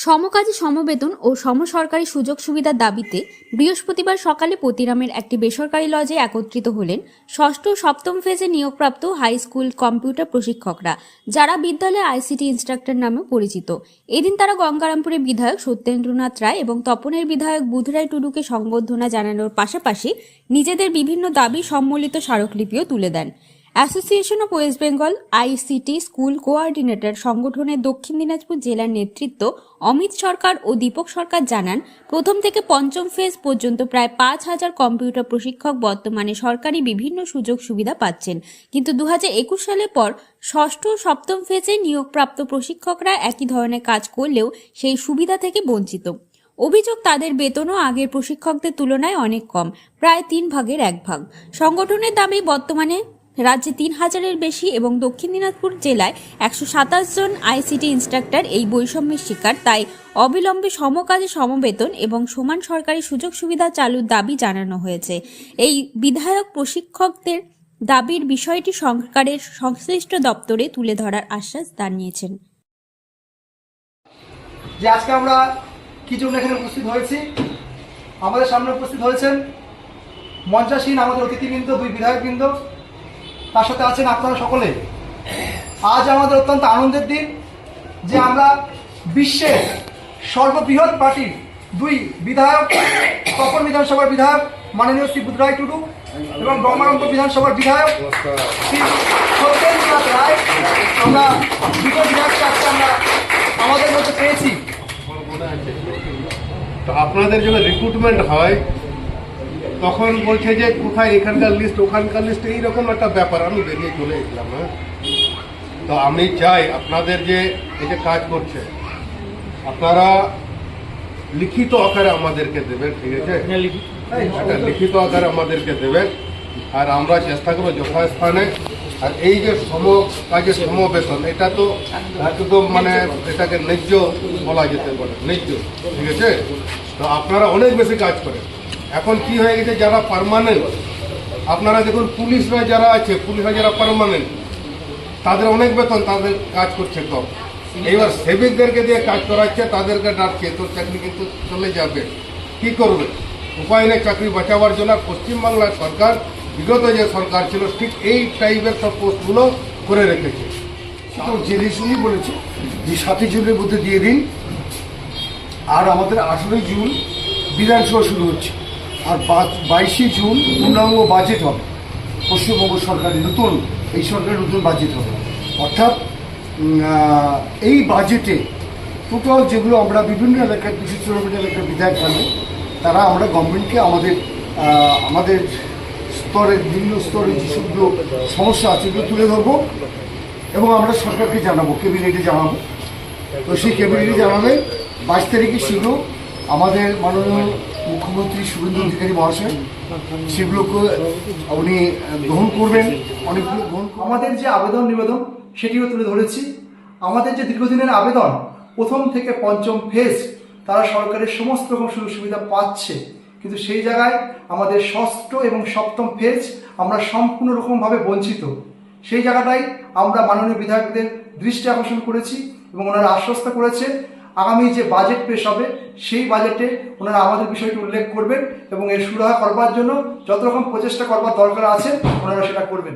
সমকাজী সমবেতন ও সমসরকারি সুযোগ সুবিধার দাবিতে বৃহস্পতিবার সকালে পতিরামের একটি বেসরকারি লজে একত্রিত হলেন ষষ্ঠ ও সপ্তম ফেজে নিয়োগপ্রাপ্ত হাই স্কুল কম্পিউটার প্রশিক্ষকরা, যারা বিদ্যালয়ে আইসিটি ইনস্ট্রাক্টর নামে পরিচিত। এদিন তারা গঙ্গারামপুরের বিধায়ক সত্যেন্দ্রনাথ রায় এবং তপনের বিধায়ক বুধরাই টুডুকে সংবর্ধনা জানানোর পাশাপাশি নিজেদের বিভিন্ন দাবি সম্বলিত স্মারকলিপিও তুলে দেন। Association of West Bengal ICT school coordinator সংগঠনের দক্ষিণ দিনাজপুর জেলার নেতৃত্ব অমিত সরকার ও দীপক সরকার জানান, প্রথম থেকে পঞ্চম ফেজ পর্যন্ত প্রায় 5,000 কম্পিউটার প্রশিক্ষক বর্তমানে সরকারি বিভিন্ন সুযোগ সুবিধা পাচ্ছেন, কিন্তু 2021 সালের পর ষষ্ঠ ও সপ্তম ফেজে নিয়োগপ্রাপ্ত প্রশিক্ষকরা একই ধরনের কাজ করলেও সেই সুবিধা থেকে বঞ্চিত। অভিযোগ, তাদের বেতনও আগের প্রশিক্ষকদের তুলনায় অনেক কম, প্রায় 1/3। সংগঠনের দাবি, বর্তমানে রাজ্যে 3,000-এর বেশি এবং দক্ষিণ দিনাজপুর জেলায় 127 জন আইসিটি ইনস্ট্রাক্টর এই বৈষম্যের শিকার। তাই অবিলম্বে সমকাজে সমবেতন এবং সমান সরকারি সুযোগ সুবিধা চালুর দাবি জানানো হয়েছে। এই বিধায়ক প্রশিক্ষকদের দাবির বিষয়টি সরকারের সংশ্লিষ্ট দপ্তরে তুলে ধরার আশ্বাস জানিয়েছেন। যে আজকে আমরা কি জন্য এখানে উপস্থিত হয়েছি, আমাদের সামনে উপস্থিত হয়েছেন মঞ্চাসীন আমাদের অতিথিবৃন্দ, 2 বিধায়কবৃন্দ, তার সাথে আছেন আপনারা সকলে। আজ আমাদের অত্যন্ত আনন্দের দিন যে আমরা বিশ্বের সর্ববৃহৎ পার্টির 2 বিধায়ক, তপন বিধানসভার বিধায়ক মাননীয় শ্রী বুধরাই টুডু এবং গঙ্গারামপুর বিধানসভার বিধায়ক শ্রী সত্যেন্দ্রনাথ রায়, আমরা 2 বিধায়ককে আজকে আমরা আমাদের মধ্যে পেয়েছি। তো আপনাদের যখন রিক্রুটমেন্ট হয় তখন বলছে যে কোথায় এখানকার লিস্ট ওখানকার লিস্ট, এইরকম একটা ব্যাপার। আমি বেরিয়ে চলে এসলাম। তো আমি চাই আপনাদের যে এই যে কাজ করছে আপনারা লিখিত আকারে আমাদেরকে দেবেন, ঠিক আছে? একটা লিখিত আকারে আমাদেরকে দেবেন, আর আমরা চেষ্টা করবো যথাস্থানে। আর এই যে কাজের সমবেতন, এটা তো একদম মানে এটাকে ন্যায্য বলা যেতে পারে, ন্যায্য, ঠিক আছে? তো আপনারা অনেক বেশি কাজ করেন। এখন কি হয়ে গেছে, যারা পার্মানেন্ট, আপনারা দেখুন পুলিশরা যারা আছে, পুলিশরা যারা পার্মানেন্ট, তাদের অনেক বেতন, তাদের কাজ করছে কম। এইবার সেবিকদেরকে দিয়ে কাজ করাচ্ছে, তাদেরকে ডাকছে, তোর চাকরি কিন্তু চলে যাবে, কি করবে? উপায় নেই চাকরি বাঁচাবার জন্য। পশ্চিমবাংলার সরকার, বিগত যে সরকার ছিল, ঠিক এই টাইপের সব পোস্টগুলো করে রেখেছে। তো জেনে শুনি বলেছে যে 7 জুনের মধ্যে দিয়ে দিন, আর আমাদের 18 জুন বিধানসভা শুরু হচ্ছে, আর 22 জুন পূর্ণাঙ্গ বাজেট হবে। পশ্চিমবঙ্গ সরকারের নতুন, এই সরকারের নতুন বাজেট হবে। অর্থাৎ এই বাজেটে টোটাল যেগুলো আমরা বিভিন্ন এলাকার 294 এলাকার বিধায়ক থাকবে, তারা আমরা গভর্নমেন্টকে আমাদের স্তরের বিভিন্ন স্তরে যেসবগুলো সমস্যা আছে এগুলো তুলে ধরবো এবং আমরা সরকারকে জানাবো, ক্যাবিনেটে জানাবো। তো সেই ক্যাবিনেটে জানালে 22 তারিখে শীঘ্র আমাদের মাননীয় মুখ্যমন্ত্রী শুভেন্দু অধিকারী মহাশয় সেগুলোকে উনি গ্রহণ করবেন। অনেকগুলো আমাদের যে আবেদন নিবেদন সেটিও তুলে ধরেছি। আমাদের যে দীর্ঘদিনের আবেদন, প্রথম থেকে পঞ্চম ফেজ তারা সরকারের সমস্ত রকম সুযোগ সুবিধা পাচ্ছে, কিন্তু সেই জায়গায় আমাদের ষষ্ঠ এবং সপ্তম ফেজ আমরা সম্পূর্ণ রকমভাবে বঞ্চিত। সেই জায়গাটাই আমরা মাননীয় বিধায়কদের দৃষ্টি আকর্ষণ করেছি এবং ওনারা আশ্বস্ত করেছে আগামী যে বাজেট পেশ হবে সেই বাজেটে ওনারা আমাদের বিষয়টি উল্লেখ করবেন এবং এর সুরাহা করবার জন্য যত রকম প্রচেষ্টা করবার দরকার আছে ওনারা সেটা করবেন।